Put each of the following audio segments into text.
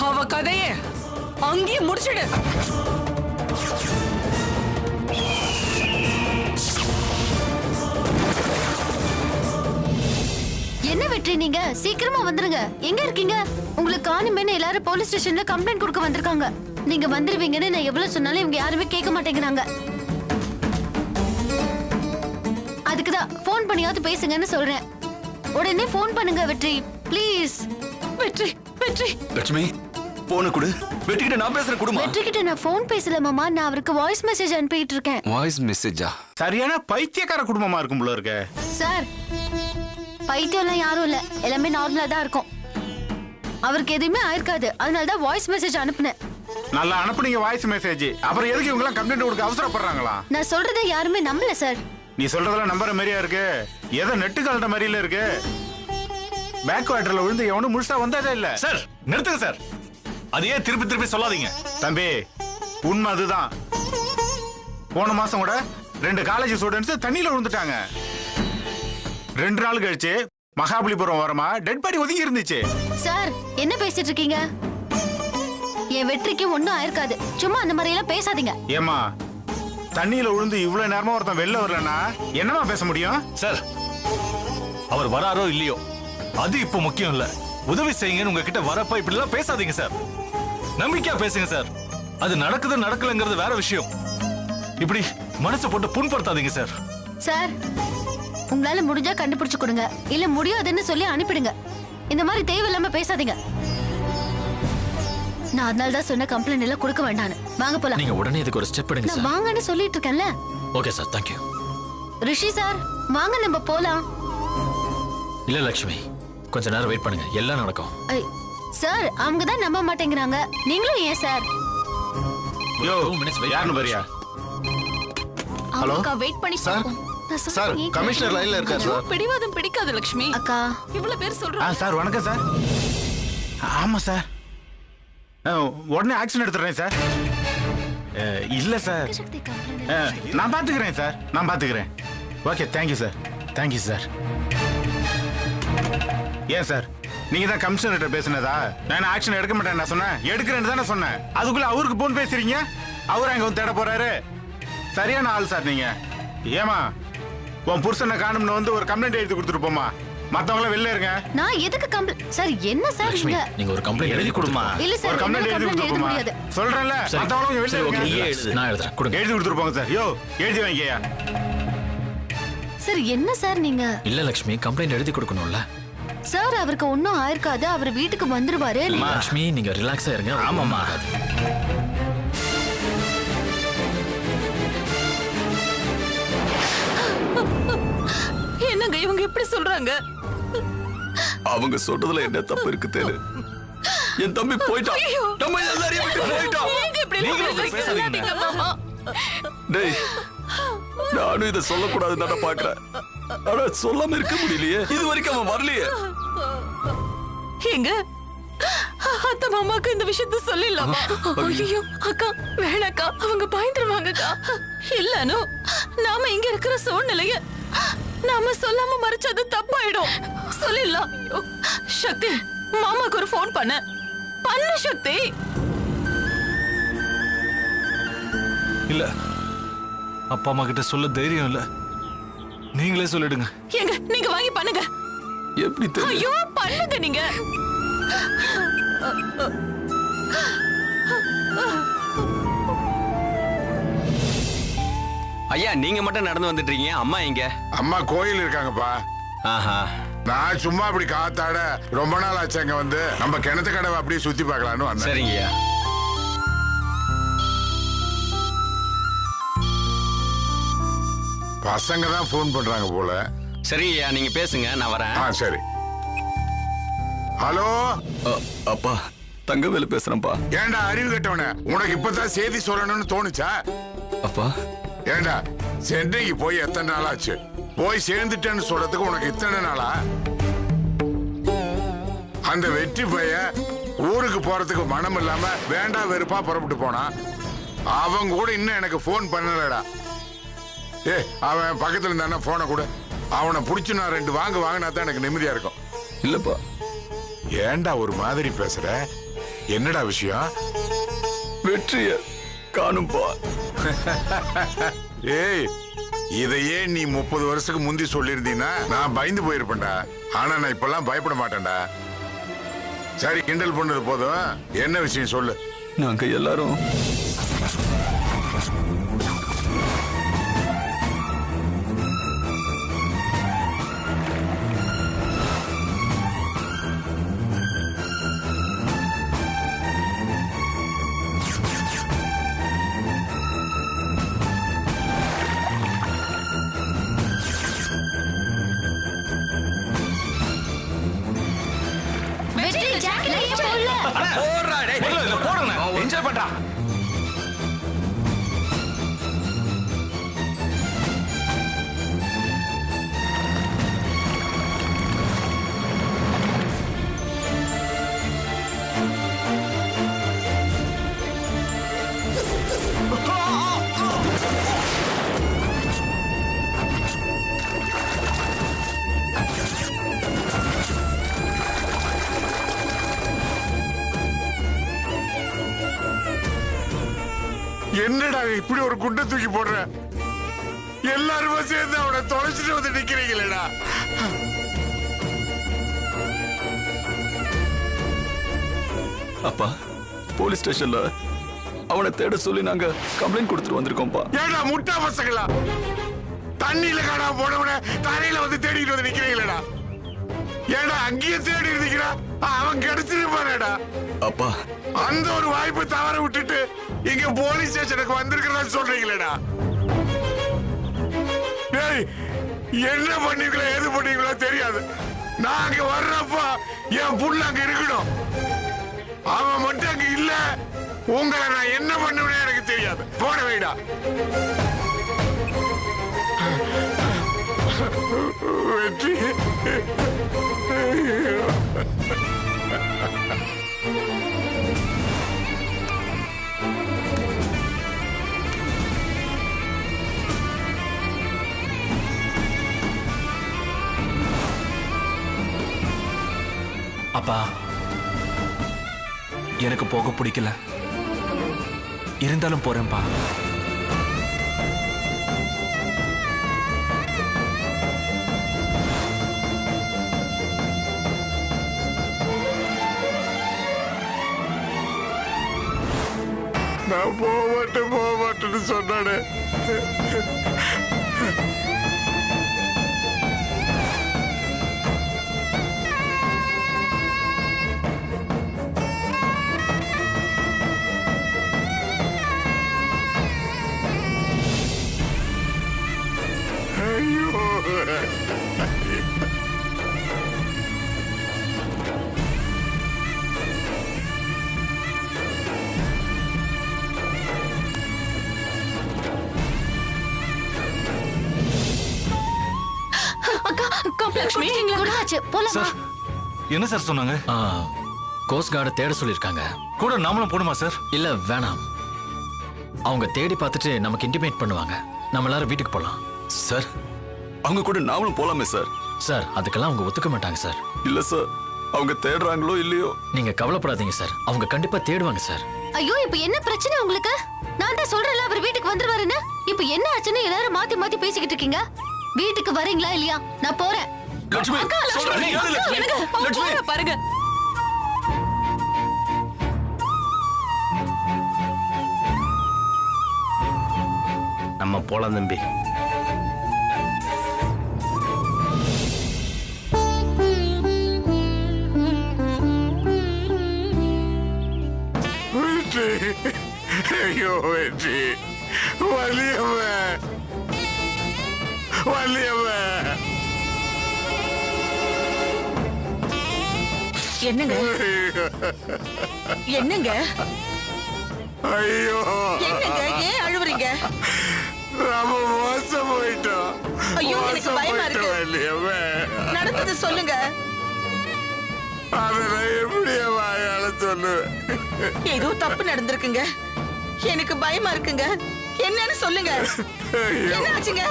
அவ கதையே அங்கேயே முடிச்சிடு. என்ன வெற்றி, நீங்க சீக்கிரமா வந்துருங்க. எங்க இருக்கீங்க? உங்களுக்கு காணுமேன்னு எல்லாரும் போலீஸ் ஸ்டேஷன்ல கம்ப்ளைண்ட் கொடுக்க வந்திருக்காங்க. நீங்க வந்துருவீங்கன்னு நான் எவ்வளவு சொன்னாலும் இவங்க யாருமே கேட்க மாட்டேங்கிறாங்க. அதுக்குதான் போன் பண்ணியாவது பேசுங்கன்னு சொல்றேன். உடனே போன் பண்ணுங்க வெற்றி, ப்ளீஸ். வெற்றி வெற்றி லட்சுமி போன கொடு. வெற்றிக்கிட்ட நான் பேசுறேன் குடுமா. வெற்றி கிட்ட நான் போன் பேசல மாமா, நான் அவருக்கு வாய்ஸ் மெசேஜ் அனுப்பிட்டு இருக்கேன். வாய்ஸ் மெசேஜா? சரியான பைத்தியக்கார குடும்பமா இருக்கும் போல இருக்க. சார், பைத்தியம்லாம் யாரும் இல்ல, எல்லாமே நார்மலா தான் இருக்கும். அவருக்கு எதுவுமே ஆயிருக்காது, அதனாலதான் வாய்ஸ் மெசேஜ் அனுப்புனேன். நல்லா அனுப்புனீங்க வாய்ஸ் மெசேஜ். அப்புறம் எதுக்கு இவங்க எல்லாம் கம்ப்ளைண்ட் கொடுக்க அவசரப்படுறாங்களா? நான் சொல்றதை யாருமே நம்பல சார். நீ சொல்றதெல்லாம் நம்புற மாதிரியா இருக்கு? ஏதோ நெட்டு கலண்ட மாதிரில இருக்கு. பேக் வாட்டர்ல விழுந்து எவனும் முழுசா வந்ததே இல்ல. சார் நிறுத்துங்க சார், அதையே திருப்பி திருப்பி சொல்லாதீங்க. தம்பி, உண்மை அதுதான். போன மாசம் கூட 2 காலேஜ் ஸ்டூடெண்ட்ஸ் தண்ணியில விழுந்துட்டாங்க. 2 நாள் கழிச்சு மகாபலிபுரம் ஓரமா டெட் பாடி ஒதுங்கி இருந்துச்சு. சார், என்ன பேசிட்டு இருக்கீங்க? என் வெற்றிக்கு ஒண்ணும் ஆயிருக்காது, சும்மா அந்த மாதிரி எல்லாம் பேசாதீங்க. ஏமா, தண்ணியில விழுந்து இவ்வளவு நேரமா ஒருத்தன் வெளில வரலன்னா என்னமா பேச முடியும்? சார், அவர் வராரோ இல்லையோ அது இப்ப முக்கியம் இல்ல. உதவி செய்யுங்கன்னு உங்ககிட்ட வரப்ப இப்படி எல்லாம் பேசாதீங்க சார். நம்பிக்கையா பேசுங்க சார். அது நடக்குது நடக்கலங்கிறது வேற விஷயம். இப்படி மனசை போட்டு புண்படுத்தாதீங்க சார். சார், உங்களால முடிஞ்சா கண்டுபிடிச்சு கொடுங்க, இல்ல முடியாதுன்னு சொல்லி அனுப்பிடுங்க. இந்த மாதிரி தேவையில்லாம பேசாதீங்க. நான் அதனால தான் சொன்ன கம்ப்ளைண்ட் எல்லாம் கொடுக்க வேண்டான்னு. வாங்க போலாம். நீங்க உடனே இதுக்கு ஒரு ஸ்டெப் எடுங்க நான் சார். வாங்கன்னு சொல்லிட்டு இருக்கேன்ல. Okay sir, thank you. Rishi sir, வாங்க நம்ம போலாம். இல்ல லட்சுமி, கொஞ்ச நேரம் வெயிட் பண்ணுங்க, எல்லாம் நடக்கும். சார், அவங்க தான் நம்ப மாட்டேங்கிறாங்க, நீங்களும் ஏன் சார்? யோ, 2 minutes wait யாருன்னு பாரியா? ஹலோ அக்கா, வெயிட் பண்ணி சார். சார், கமிஷனர் லைன்ல இருக்காரு சார். பிடிவாதம் பிடிக்காது லட்சுமி. அக்கா, இவ்வளவு பேர் சொல்றாங்க. சார் வணக்கம் சார். ஆமா சார், உடனே ஆக்ஷன் எடுத்துறேன் சார். இல்ல சார், நான் பாத்துக்கிறேன் சார், நான் பாத்துக்கிறேன். Okay, thank you sir, thank you sir. ஏன் சார், நீங்க தான் கமிஷனர்கிட்ட பேசுனதா? நான் ஆக்ஷன் எடுக்க மாட்டேன் நான் சொன்னேன், எடுக்கிறேன்னு தானே சொன்னேன். அதுக்குள்ள அவருக்கு போன் பேசுறீங்க. அவரு அங்க வந்து தேட போறாரு. சரியான ஆள் சார் நீங்க. ஏமா, உன் புருஷனை காணும்னு வந்து ஒரு கம்ப்ளைண்ட் எழுதி கொடுத்துட்டு போமா. மத்தவங்கள வெளில இருங்க. நான் எதுக்கு கம்ப்ளைண்ட்? சார், என்ன சார் லட்சுமி, நீங்க? நீங்க ஒரு கம்ப்ளைண்ட் எழுதி கொடுமா. இல்ல சார், ஒரு கம்ப்ளைண்ட் எழுதி கொடுத்துட்டு போமா. சொல்றேன்ல, மத்தவங்கள வெளில ஓகே, நீங்க இருங்க. எழுது, நான் எழுதுறேன். கொடுங்க. எழுதி கொடுத்துட்டு போங்க சார். யோ, எழுதி வாங்கியா. சார், என்ன சார் நீங்க? இல்ல லட்சுமி, கம்ப்ளைண்ட் எழுதி கொடுக்கணும்ல. சார், அவருக்கு ஒன்னும் ஆயிருக்காது, அவர் வீட்டுக்கு வந்துருவாரு. லட்சுமி, நீங்க ரிலாக்ஸா இருங்க. ஆமாமா. என்னங்க இவங்க இப்படி சொல்றாங்க? அவங்க சொல்றதுல என்ன தப்பு இருக்கு தெரியல. என் தம்பி போயிட்டான். நம்ம எல்லாரையும் விட்டு போயிட்டான். நீங்க இப்படி நீங்களும் பேசாதீங்க மாமா. டேய், நானும் இதை சொல்லக்கூடாதுன்னு தானே பாக்குறேன். ஆனா சொல்லாம இருக்க முடியலையே. இது வரைக்கும் அவன் வரலையே. எங்க அத்தை மாமாக்கு இந்த விஷயத்த சொல்லிடலாமா? ஐயோ அக்கா, வேணாக்கா, அவங்க பயந்துருவாங்கக்கா. இல்லனோ நாம இங்க இருக்கிற சூழ்நிலைய நாம சொல்லாம மறைச்சது தப்பாயிடும். சொல்லிடலாம். சக்தி, மாமாக்கு ஒரு போன் பண்ணு சக்தி. இல்ல, அப்பா அம்மா கிட்ட சொல்ல தைரியம் இல்ல. நீங்களே சொல்லிடுங்க. எங்க நீங்க வாங்கி பண்ணுங்க. எப்படி தெரியும்? ஐயோ, பண்ணுங்க நீங்க. ஐயா, நீங்க மட்டும் நடந்து வந்துட்டு இருக்கீங்க. அம்மா எங்க? அம்மா கோயில் இருக்காங்கப்பா. ஆஹா. நான் சும்மா அப்படி காத்தாட ரொம்ப நாள் ஆச்சு அங்க வந்து நம்ம கிணத்து கடவை அப்படியே சுத்தி பார்க்கலான்னு வந்தேன். சரிங்கய்யா. பசங்க தான் போன் பண்றாங்க போல. சரிங்கய்யா, நீங்க பேசுங்க, நான் வரேன். சரி. ஹலோ அப்பா, தங்கவேலு பேசுறேன்ப்பா. ஏண்டா அறிவு கட்டவன, உனக்கு இப்பதான் செய்தி சொல்லணும்னு தோணுச்சா? அப்பா, ஏண்டா சென்னைக்கு போய் எத்தனை நாள் ஆச்சு? போய் சேர்ந்துட்டேன்னு சொல்றதுக்கு உனக்கு இத்தனை நாளா? அந்த வெற்றி பைய ஊருக்கு போறதுக்கு மனம் இல்லாம வேண்டாம் வெறுப்பா புறப்பட்டு போனான். அவங்க கூட இன்னும் எனக்கு போன் பண்ணலடா. அவன் பக்கத்துல இருந்தானா போனை கூட அவனை புடிச்சு நான் 2 வாங்கினா தான் எனக்கு நிம்மதியா இருக்கும். இல்லப்பா. ஏன்டா ஒரு மாதிரி பேசுற? என்னடா விஷயம்? வெற்றிய காணும்பா. ஏய், இதையே நீ 30 வருஷத்துக்கு முந்தி சொல்லியிருந்தீன்னா நான் பயந்து போயிருப்பேன்டா. ஆனா நான் இப்பெல்லாம் பயப்பட மாட்டேன்டா. சரி, கிண்டல் பண்ணது போதும். என்ன விஷயம் சொல்லு. நாங்க எல்லாரும் வெற்றி ஜாக்கெட் போடல. போடுறா டேய். போடுங்க, என்ஜாய் பண்றா. என்னடா இப்படி ஒரு குண்டை தூக்கி போடுற? எல்லாருமே சேர்ந்து அவனை தொலைச்சிட்டு வந்து நிக்கிறீங்களேடா. அப்பா, போலீஸ் ஸ்டேஷன்ல அவனை தேட சொல்லி நாங்க கம்ப்ளைண்ட் கொடுத்துட்டு வந்திருக்கோம்ப்பா. ஏடா முட்டா பசங்களா, தண்ணியில காணாம போனவன தரையில வந்து தேடிட்டு வந்து நிக்கிறீங்களேடா. ஏடா அங்கேயே தேடி இருந்தீங்களா? அவன் கிடைச்சிருப்பானேடா. அப்பா, அந்த ஒரு வாய்ப்பு தவற விட்டுட்டு இங்க போலீஸ் ஸ்டேஷனுக்கு வந்திருக்கிறதா சொல்றீங்களேடா. டேய், என்ன பண்ணீங்களோ எது பண்ணீங்களோ தெரியாது. நான் அங்க வர்றப்ப என் புள்ள அங்க இருக்கணும். அவன் மட்டும் அங்க இல்ல, உங்களை நான் என்ன பண்ணுவேன்னு எனக்கு தெரியாது. போட வைடா. வெற்றி. அப்பா, எனக்கு போக பிடிக்கல, இருந்தாலும் போறேன்பா. நான் போக மாட்டேன்னு சொன்னானே. ஐயோ, லட்சுமி, குணாச்சு போலாமா? சார், என்ன சார் சொன்னாங்க? கோஸ்ட் கார்டை தேட சொல்லியிருக்காங்க. கூட நாமளும் போடுமா சார்? இல்ல வேணாம், அவங்க தேடி பார்த்துட்டு நமக்கு இன்டிமேட் பண்ணுவாங்க. நம்ம எல்லாரும் வீட்டுக்கு போலாம். சார், அவங்க கூட நாமளும் போலாமே சார். சார், அதுக்கெல்லாம் அவங்க ஒத்துக்க மாட்டாங்க சார். இல்ல சார், அவங்க தேடுறாங்களோ இல்லையோ. நீங்க கவலைப்படாதீங்க சார், அவங்க கண்டிப்பா தேடுவாங்க சார். ஐயோ, இப்ப என்ன பிரச்சனை உங்களுக்கு? நான் தான் சொல்றேன்ல அவர் வீட்டுக்கு வந்துருவாருன்னு. இப்ப என்ன ஆச்சுன்னு எல்லாரும் மாத்தி மாத்தி பேசிக்கிட்டு இருக்கீங்க. வீட்டுக்கு வரீங்களா இல்லையா? நான் போறேன். லட்சுமி, அக்கா, லட்சுமி, சொல்றேன், கேளு, லட்சுமி. எனக்கு அவன் லட்சுமி. போறா பாருங்க. நம்ம போலாம் தம்பி. வெற்றி. ஐயோ வெற்றி, வலியவன் வலியவன். என்னங்க என்னங்க ஐயோ, என்னங்க ஏன் அழுவுறீங்க? நம்ம மோசம் போயிட்டோம். ஐயோ, எனக்கு மோசம் பயமா இருக்கு. போயிட்டோம் வலியவன். நடந்தது சொல்லுங்க. அதை நான் எப்படியே வாயால சொல்லுவேன்? ஏதோ தப்பு நடந்திருக்குங்க. எனக்கு பயமா இருக்குங்க. என்னன்னு சொல்லுங்க. ஐயோ, என்ன ஆச்சுங்க?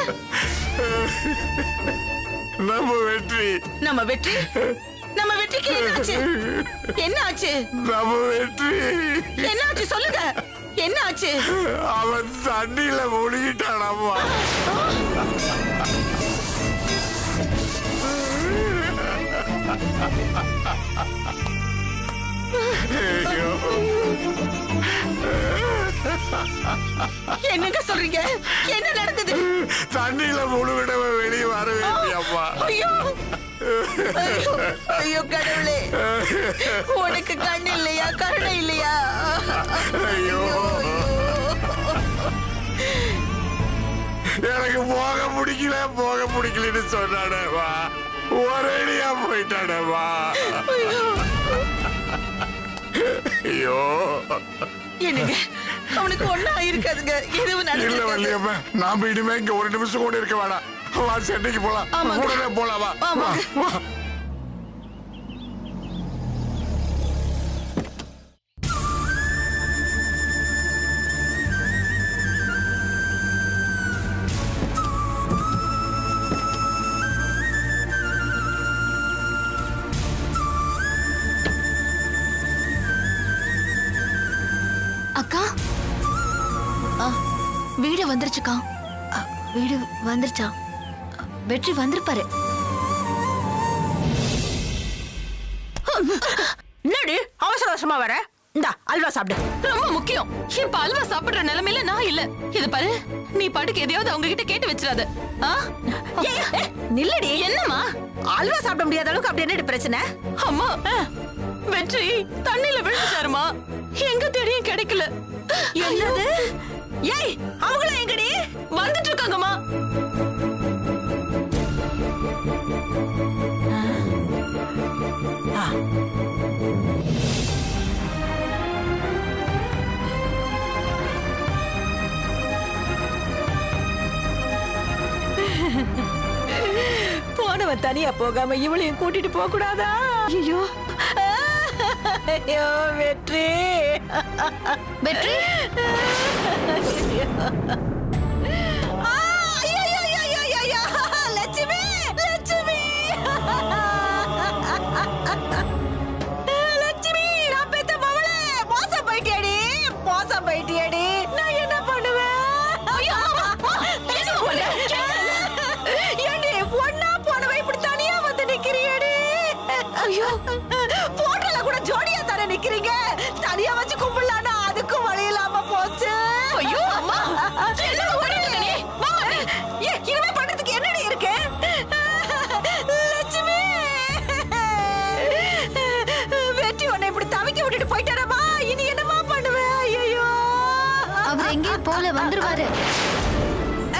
நம்ம வெற்றி, நம்ம வெற்றி, நம்ம வெற்றிக்கு என்ன ஆச்சு? என்ன ஆச்சு? நம்ம வெற்றி. என்ன ஆச்சு சொல்லுங்க. என்ன ஆச்சு? அவன் தண்ணியில முழுகிட்டானம்மா. ஐயோ, என்னங்க சொல்றீங்க? என்ன நடந்தது? தண்ணியில முழுவிடவன் வெளியே வர வேண்டியம்மா. ஐயோ ஐயோ, ஐயோ கடவுளே, உனக்கு கண்ணு இல்லையா, கருணை இல்லையா? ஐயோ, எனக்கு போக பிடிக்கலன்னு சொன்னானேவா, ஒரேடியா போயிட்டானேவா. ஐயோ, என்னங்க அவனுக்கு ஒண்ணா இருக்காதுங்க. எதுவும் இல்ல நடந்து வள்ளியம்மா, நாம இனிமே இங்க ஒரு நிமிஷம் கூட இருக்க வேணாம். வா, சென்னைக்கு போலாம். ஆமாங்க. உடனே போலாம். வா, வா, ஆமாங்க. வா. அக்கா வீடு வந்துருச்சுக்கா. வீடு வந்துருச்சா? வெற்றி வந்திருப்பாரு. என்னடி அவசர அவசரமா வர? இந்தா அல்வா சாப்பிடு. ரொம்ப முக்கியம். இப்ப அல்வா சாப்பிடுற நிலைமையில நான் இல்ல. இது பாரு, நீ பாட்டுக்கு எதையாவது அவங்க கிட்ட கேட்டு வச்சிராத. நில்லடி. என்னம்மா? அல்வா சாப்பிட முடியாத அளவுக்கு அப்படி என்ன பிரச்சனை? அம்மா, வெற்றி தண்ணியில விழுந்துட்டாருமா. எங்க தேடியும் கிடைக்கல. என்னது? ஏய், அவங்கள எங்கடி? வந்துட்டு இருக்காங்கம்மா. போனவன் தனியா போகாம இவளையும் கூட்டிட்டு போக கூடாதா? ஐயோ ஐயோ, வெற்றி வெற்றி லட்சுமி, லட்சுமி, லட்சுமி, நான் பெத்த மவளே, மோசம் போயிட்டியடி, மோசம் போயிட்டியடி. நான் என்ன பண்ணுவேன்? ஏண்டி ஒண்ணா போனவ இப்படி தனியா வந்து நிக்கிறியடி? ஐயோ, போட்டோல கூட ஜோடியா தானே நிக்கிறீங்க. தனியா வச்சு கும்பிடலான்னா அதுக்கும் வழி இல்லாம போச்சு. ஐயோ அம்மா, என்ன ஓடிட்டு நீ? இனிமே பண்றதுக்கு என்னடி இருக்கு? லட்சுமி, வெற்றி உன்னை இப்படி தவிக்க விட்டுட்டு போயிட்டாரம்மா. இனி என்னமா பண்ணுவேன்? ஐயோ, அவர் எங்கேயும் போல வந்துருவாரு.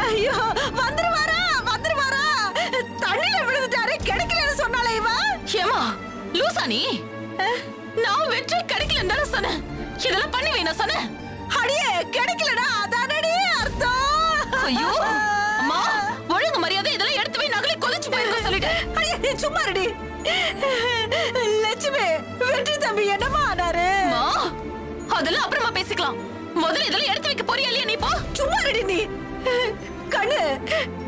ஐயோ, வந்துருவாரா? வந்துருவாரா? தண்ணியில விழுந்துட்டாரு, கிடைக்கலன்னு சொன்னாலே இவ. ஏமா லூசா நீ? நான் வெற்றி கிடைக்கலன்னு தானே சொன்னேன். இதெல்லாம் பண்ணி வை நான் சொன்னேன். அடியே, கிடைக்கலடா, அதானடி அர்த்தம். ஐயோ அம்மா, ஒழுங்கு மரியாதை இதெல்லாம் எடுத்து போய் நகலை கொதிச்சு போயிருக்க சொல்லிட்டேன். அடியே, நீ சும்மா இருடி. லட்சுமி, வெற்றி தம்பி என்னமா ஆனாரு? அதெல்லாம் அப்புறமா பேசிக்கலாம். முதல்ல இதெல்லாம் எடுத்து வைக்க போறியா இல்லையா? நீ போ. சும்மா இருடி நீ. கண்ணு,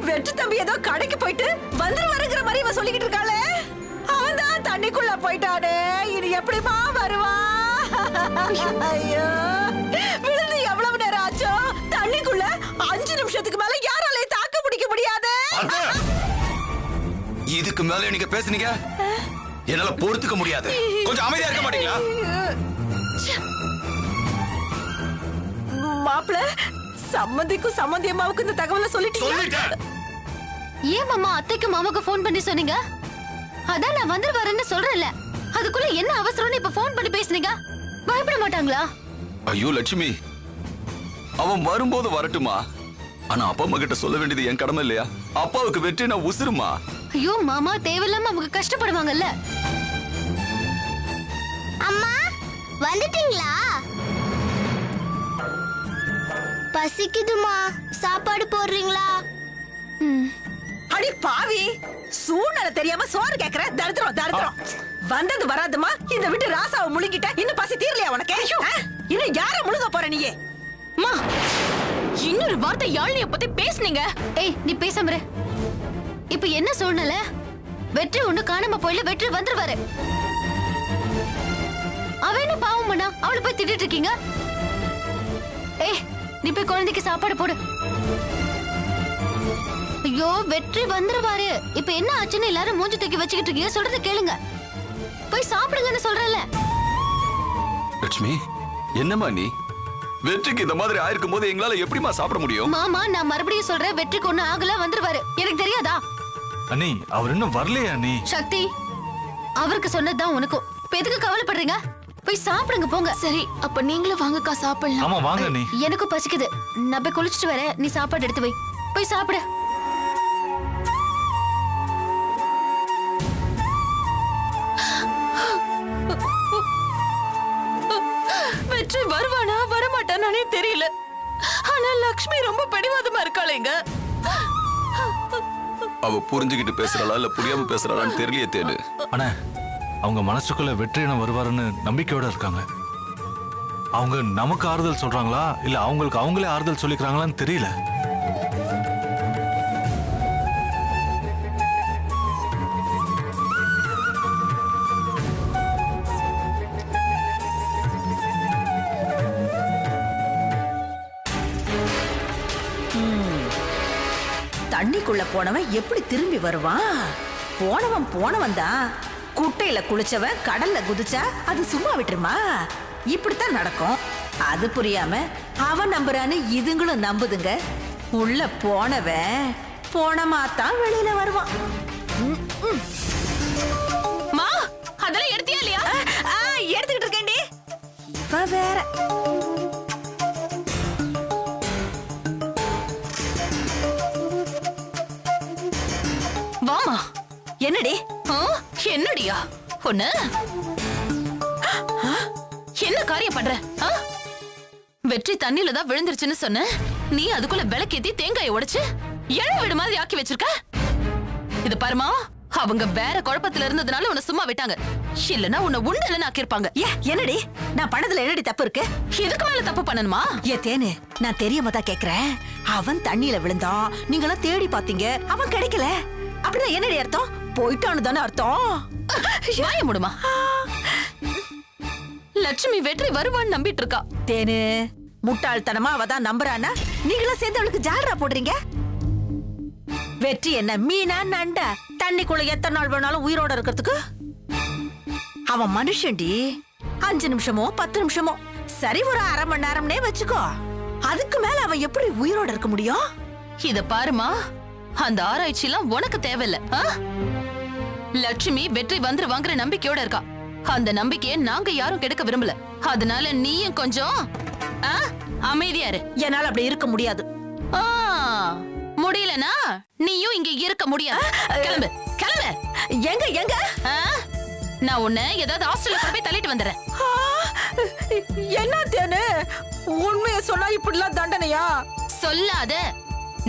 வெற்றி தம்பி ஏதோ கடைக்கு போயிட்டு வந்துருவாருங்கிற மாதிரி இவ சொல்லிக்கிட்டு இருக்காளே. அவன் தான் தண்ணிக்குள்ள போயிட்டானே. இனி எப்படிமா வருவா? ஐயோ, விழுந்து எவ்வளவு நேரம் ஆச்சோ? தண்ணிக்குள்ள 5 நிமிஷத்துக்கு மேல யாராலையும் தாக்க பிடிக்க முடியாது. இதுக்கு மேல நீங்க பேசுனீங்க என்னால பொறுத்துக்க முடியாது. கொஞ்சம் அமைதியா இருக்க மாட்டீங்களா? மாப்பிள, சம்மந்திக்கும் சம்மந்தி அம்மாவுக்கு இந்த தகவலை சொல்லிட்டீங்க. ஏன் மாமா அத்தைக்கு மாமாக்கு ஃபோன் பண்ணி சொன்னீங்க? அதான் நான் வந்துருவாருன்னு சொல்றேன்ல. அதுக்குள்ள என்ன அவசரம்னு இப்ப ஃபோன் பண்ணி பேசுனீங்க? பயப்பட மாட்டாங்களா? ஐயோ லட்சுமி, அவன் வரும்போது வரட்டுமா. ஆனா அப்பா அம்மா கிட்ட சொல்ல வேண்டியது என் கடமை இல்லையா? அப்பாவுக்கு வெற்றி நான் உசுருமா. ஐயோ மாமா, தேவையில்லாம அவங்க கஷ்டப்படுவாங்கல்ல. அம்மா வந்துட்டீங்களா? பசிக்குதுமா, சாப்பாடு போடுறீங்களா? அடி பாவி, சூழ்நிலை தெரியாம சோறு கேக்குற. தரித்திரம், தரித்திரம். வந்தது வராதுமா இந்த விட்டு ராசாவை முழுங்கிட்ட இன்னும் பசி தீரலையா உனக்கு ஆ? இன்னும் யார முழுங்க போற நீயே மா இன்னொரு வார்த்தை யாழினிய பத்தி பேசுனீங்க ஏய் நீ பேசாம இரு. இப்ப என்ன சூழ்நிலை? வெற்றி ஒண்ணு காணாம போயில வெற்றி வந்துருவாரு. அவ என்ன பாவம் பண்ணா? அவளை போய் திட்டிட்டு இருக்கீங்க. ஏய் நீ போய் குழந்தைக்கு சாப்பாடு போடு. ஐயோ வெற்றி வந்துருவாரு. இப்ப என்ன ஆச்சுன்னு எல்லாரும் மூஞ்சி தூக்கி வச்சுக்கிட்டு இருக்கீங்க. சொல்றத கேளுங்க. போய் சாப்பிடுங்கன்னு சொல்றல. லட்சுமி என்னம்மா நீ வெற்றிக்கு இந்த மாதிரி ஆயிருக்கும் போது எங்களால எப்படிமா சாப்பிட முடியும்? மாமா நான் மறுபடியும் சொல்றேன், வெற்றிக்கு ஒண்ணு ஆகல வந்துருவாரு. எனக்கு தெரியாதா? அண்ணி அவர் இன்னும் வரலையா அண்ணி? சக்தி அவருக்கு சொன்னதுதான் உனக்கும். இப்ப எதுக்கு கவலைப்படுறீங்க? போய் சாப்பிடுங்க போங்க. சரி அப்ப நீங்களும் வாங்கக்கா சாப்பிடலாம் ஆமா வாங்க அண்ணி. எனக்கும் பசிக்குது. நான் போய் குளிச்சுட்டு வரேன். நீ சாப்பாடு எடுத்து வை. போய் சாப்பிடு. வெற்றி வருவானா வரமாட்டானே தெரியல. ஆனா லக்ஷ்மி ரொம்ப பிடிவாதமா இருக்காளேங்க. அவ புரிஞ்சுக்கிட்டு பேசுறாளா இல்ல புரியாம பேசுறாளான்னு தெரியலையே தேனு. அண்ணா அவங்க மனசுக்குள்ள வெற்றியினம் வருவாருன்னு நம்பிக்கையோட இருக்காங்க. அவங்க நமக்கு ஆறுதல் சொல்றாங்களா இல்ல அவங்களுக்கு அவங்களே ஆறுதல் சொல்லிக்கிறாங்களான்னு தெரியல. தண்ணிக்குள்ள போனவன் எப்படி திரும்பி வருவான்? போனவன் தான். குட்டையில குளிச்சவன் கடல்ல குதிச்சா அது சும்மா விட்டுருமா? இப்படித்தான் நடக்கும். அது புரியாம அவன் நம்புறான்னு இதுங்களும் நம்புதுங்க. உள்ள போனவன் போனமாத்தான் வெளியில வருவான். மா அதெல்லாம் எடுத்தியா இல்லையா? எடுத்துக்கிட்டு இருக்கேன்டி. இவ வேற. வாமா. என்னடி? என்னடியா பொண்ணு? என்ன காரியம் பண்ற? வெற்றி தண்ணியில தான் விழுந்துருச்சுன்னு சொன்ன. நீ அதுக்குள்ள விளக்கேத்தி தேங்காயை உடைச்சு எழ வீடு மாதிரி ஆக்கி வச்சிருக்க. இது பாருமா, அவங்க வேற குழப்பத்துல இருந்ததுனால உன்னை சும்மா விட்டாங்க. இல்லன்னா உன்னை உண்டலன்னு ஆக்கிருப்பாங்க. என்னடி நான் பண்ணதுல என்னடி தப்பு இருக்கு? இதுக்கு மேல தப்பு பண்ணணுமா? தேனு நான் தெரியாம தான் கேக்குறேன். அவன் தண்ணியில விழுந்தான், நீங்களாம் தேடி பாத்தீங்க, அவன் கிடைக்கல. அப்படின்னா என்னடி அர்த்தம்? போயிட்டான்னு தானே அர்த்தம். வாய முடுமா. லட்சுமி வெற்றி வருவான்னு நம்பிட்டு இருக்கா. தேனு முட்டாள்தனமா அவதான் நம்புறானா? நீங்களும் சேர்ந்து அவளுக்கு ஜாலரா போடுறீங்க. வெற்றி என்ன மீனா நண்டா? தண்ணிக்குள்ள எத்தனை நாள் வேணாலும் உயிரோட இருக்கிறதுக்கு? அவன் மனுஷன்டி. 5 நிமிஷமோ 10 நிமிஷமோ சரி, ஒரு அரை மணி நேரம்னே வச்சுக்கோ. அதுக்கு மேல அவன் எப்படி உயிரோட இருக்க முடியும்? இத பாருமா, அந்த ஆராய்ச்சி எல்லாம் உனக்கு தேவையில்ல. லட்சுமி வெற்றி வந்துருவாங்கிற நம்பிக்கையோட இருக்கா. அந்த நம்பிக்கையை நாங்க யாரும் கெடுக்க விரும்பல. அதனால நீயும் கொஞ்சம் அமைதியா இரு. என்னால அப்படி இருக்க முடியாது. முடியலனா நீயும் இங்க இருக்க முடியாது. கிளம்பு கிளம்பு. எங்க எங்க? நான் உன்னை ஏதாவது ஹாஸ்டல்ல போய் தள்ளிட்டு வந்துறேன். என்ன தேனு, உண்மையை சொன்னா இப்படிலாம் தண்டனையா? சொல்லாத.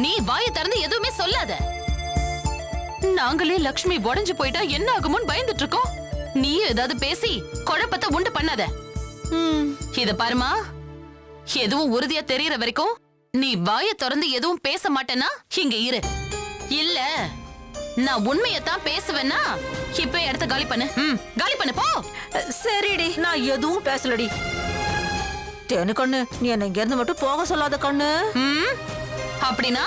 நீ வாயை திறந்து எதுவுமே சொல்லாத. நாங்களே லக்ஷ்மி உடைஞ்சு போயிட்டா என்ன ஆகுமோன்னு பயந்துட்டு இருக்கோம். நீ ஏதாவது பேசி குழப்பத்தை உண்டு பண்ணாத. இத பாருமா, எதுவும் உறுதியா தெரியற வரைக்கும் நீ வாயை திறந்து எதுவும் பேச மாட்டேன்னா இங்க இரு. இல்ல நான் உண்மையத்தான் பேசுவேன்னா இப்ப இடத்த காலி பண்ணு. காலி பண்ணு போ. சரிடி, நான் எதுவும் பேசலடி. தேனு கண்ணு, நீ என்ன இங்க இருந்து மட்டும் போக சொல்லாத கண்ணு. அப்படின்னா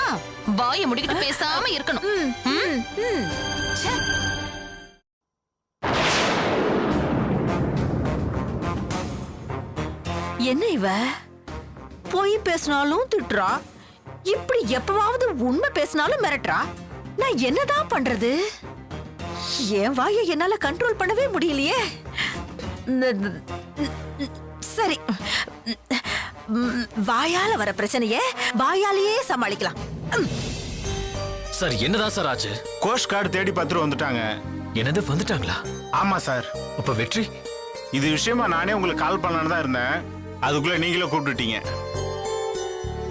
வாயை முடிக்கிட்டு பேசாம இருக்கணும். என்ன இவ பொய் பேசினாலும் திட்டுறா, இப்படி எப்பவாவது உண்மை பேசினாலும் மிரட்டுறா. நான் என்னதான் பண்றது? என் வாயை என்னால கண்ட்ரோல் பண்ணவே முடியலையே. சரி, வாயால வர பிரச்சனைய வாயாலேயே சமாளிக்கலாம். சார் என்னதான் சார் ஆச்சு? கோஸ்ட் கார்டு தேடி பார்த்துட்டு வந்துட்டாங்க. என்னது வந்துட்டாங்களா? ஆமா சார். அப்ப வெற்றி இது விஷயமா நானே உங்களுக்கு கால் பண்ணலான்னு தான் இருந்தேன். அதுக்குள்ள நீங்களே கூப்பிட்டுட்டீங்க.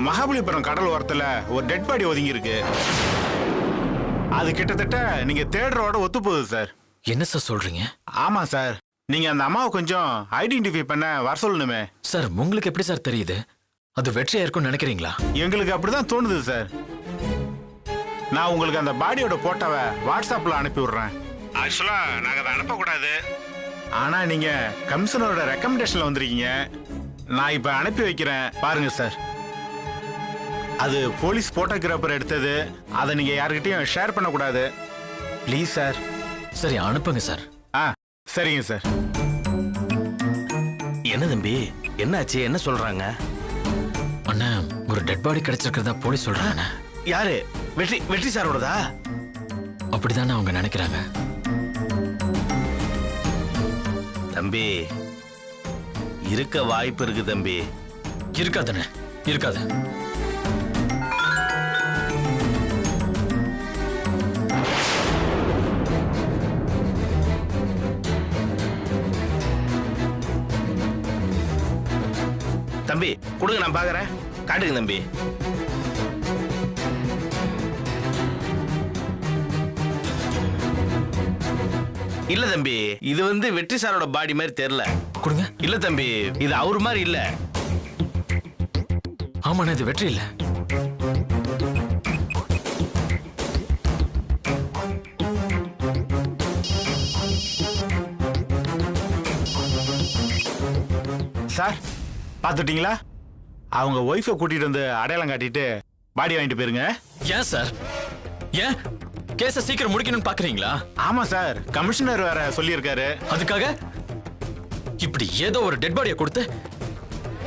மகாபலிபுரம் கடல் ஓரத்துல ஒரு டெட் பாடி ஒதுங்கி இருக்கு. அது கிட்டத்தட்ட நீங்க தேடுறோட ஒத்து போகுது சார். என்ன சார் சொல்றீங்க? ஆமா சார், நீங்க அந்த அம்மாவை கொஞ்சம் ஐடென்டிஃபை பண்ண வர சொல்லணுமே. சார் உங்களுக்கு எப்படி சார் தெரியுது? அது வெற்றியா இருக்கும்னு நினைக்கிறீங்களா? எங்களுக்கு அப்படிதான் தோணுது சார். நான் உங்களுக்கு அந்த பாடியோட போட்டோவை வாட்ஸ்அப்ல அனுப்பி விடுறேன். ஆக்சுவலா நாங்க அதை அனுப்பக்கூடாது, ஆனா நீங்க கமிஷனரோட ரெக்கமெண்டேஷன்ல வந்திருக்கீங்க. நான் இப்ப அனுப்பி வைக்கிறேன் பாருங்க சார். அது போலீஸ் போட்டோகிராஃபர் எடுத்தது. அதை நீங்க யாருக்கிட்டையும் ஷேர் பண்ணக்கூடாது ப்ளீஸ் சார். சரி அனுப்புங்க சார். சரிங்க சார். என்ன தம்பி, என்னாச்சு? என்ன சொல்றாங்க? அண்ணா ஒரு டெட் பாடி கிடைச்சிருக்கிறதா போலீஸ் சொல்றாங்க. யாரு? வெற்றி சாரோடதா? அப்படிதானே அவங்க நினைக்கிறாங்க. தம்பி, இருக்க வாய்ப்பு இருக்கு தம்பி. இருக்காதுண்ணே, இருக்காது. தம்பி கொடுங்க, நான் பாக்குறேன். காட்டுங்க தம்பி. இல்ல தம்பி, இது வந்து வெற்றி சாரோட பாடி மாதிரி தெரியல. கொடுங்க. இல்ல தம்பி, இது அவர் மாதிரி இல்ல. ஆமாண்ணா இது வெற்றி இல்ல. சார் பாத்துட்டீங்களா? அவங்க ஒய்ஃபை கூட்டிட்டு வந்து அடையாளம் காட்டிட்டு பாடி வாங்கிட்டு போயிருங்க. ஏன் சார்? ஏன் கேஸ சீக்கிரம் முடிக்கணும்னு பாக்குறீங்களா? ஆமா சார், கமிஷனர் வேற சொல்லியிருக்காரு. அதுக்காக இப்படி ஏதோ ஒரு டெட் பாடியை கொடுத்து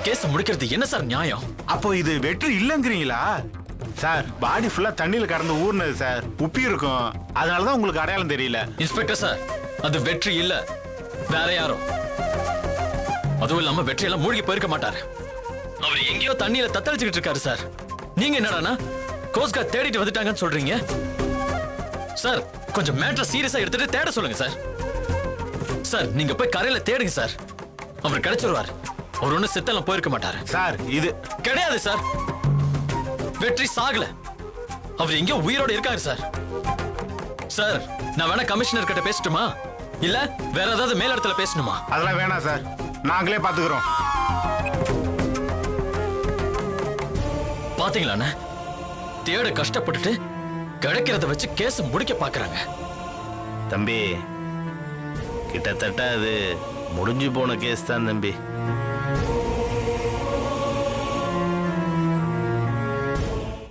கேஸ் முடிக்கிறது என்ன சார் நியாயம்? அப்போ இது வெற்றி இல்லங்கிறீங்களா? சார் பாடி ஃபுல்லா தண்ணியில கடந்து ஊர்னது சார், உப்பி இருக்கும். அதனாலதான் உங்களுக்கு அடையாளம் தெரியல. இன்ஸ்பெக்டர் சார், அது வெற்றி இல்ல, வேற யாரும். அதுவும் இல்லாம வெற்றியெல்லாம் மூழ்கி போயிருக்க மாட்டாரு. அவர் எங்கேயோ தண்ணியில தத்தளிச்சுக்கிட்டு இருக்காரு சார். நீங்க என்னடானா கோஸ்ட் கார்டு தேடிட்டு வந்துட்டாங்கன்னு சொல்றீங்க? சார் கொஞ்சம் மேட்டர் சீரியஸா எடுத்துட்டு தேட சொல்லுங்க சார். சார் நீங்க போய் கரையில தேடுங்க சார், அவர் கிடைச்சிருவார். அவர் ஒண்ணு செத்தெல்லாம் போயிருக்க மாட்டாரு சார். இது கிடையாது சார், வெற்றி சாகல, அவர் எங்கேயோ உயிரோட இருக்காரு சார். சார் நான் வேணா கமிஷனர் கிட்ட பேசட்டுமா, இல்ல வேற ஏதாவது மேல் இடத்துல பேசணுமா? அதெல்லாம் வேணாம் சார், நாங்களே பாத்துக்கிறோம். பாத்தீங்களா, தேட கஷ்டப்பட்டுட்டு கிடைக்கிறத வச்சு கேஸ் முடிக்க பாக்குறாங்க. தம்பி கிட்டத்தட்ட அது முடிஞ்சு போன கேஸ் தான் தம்பி.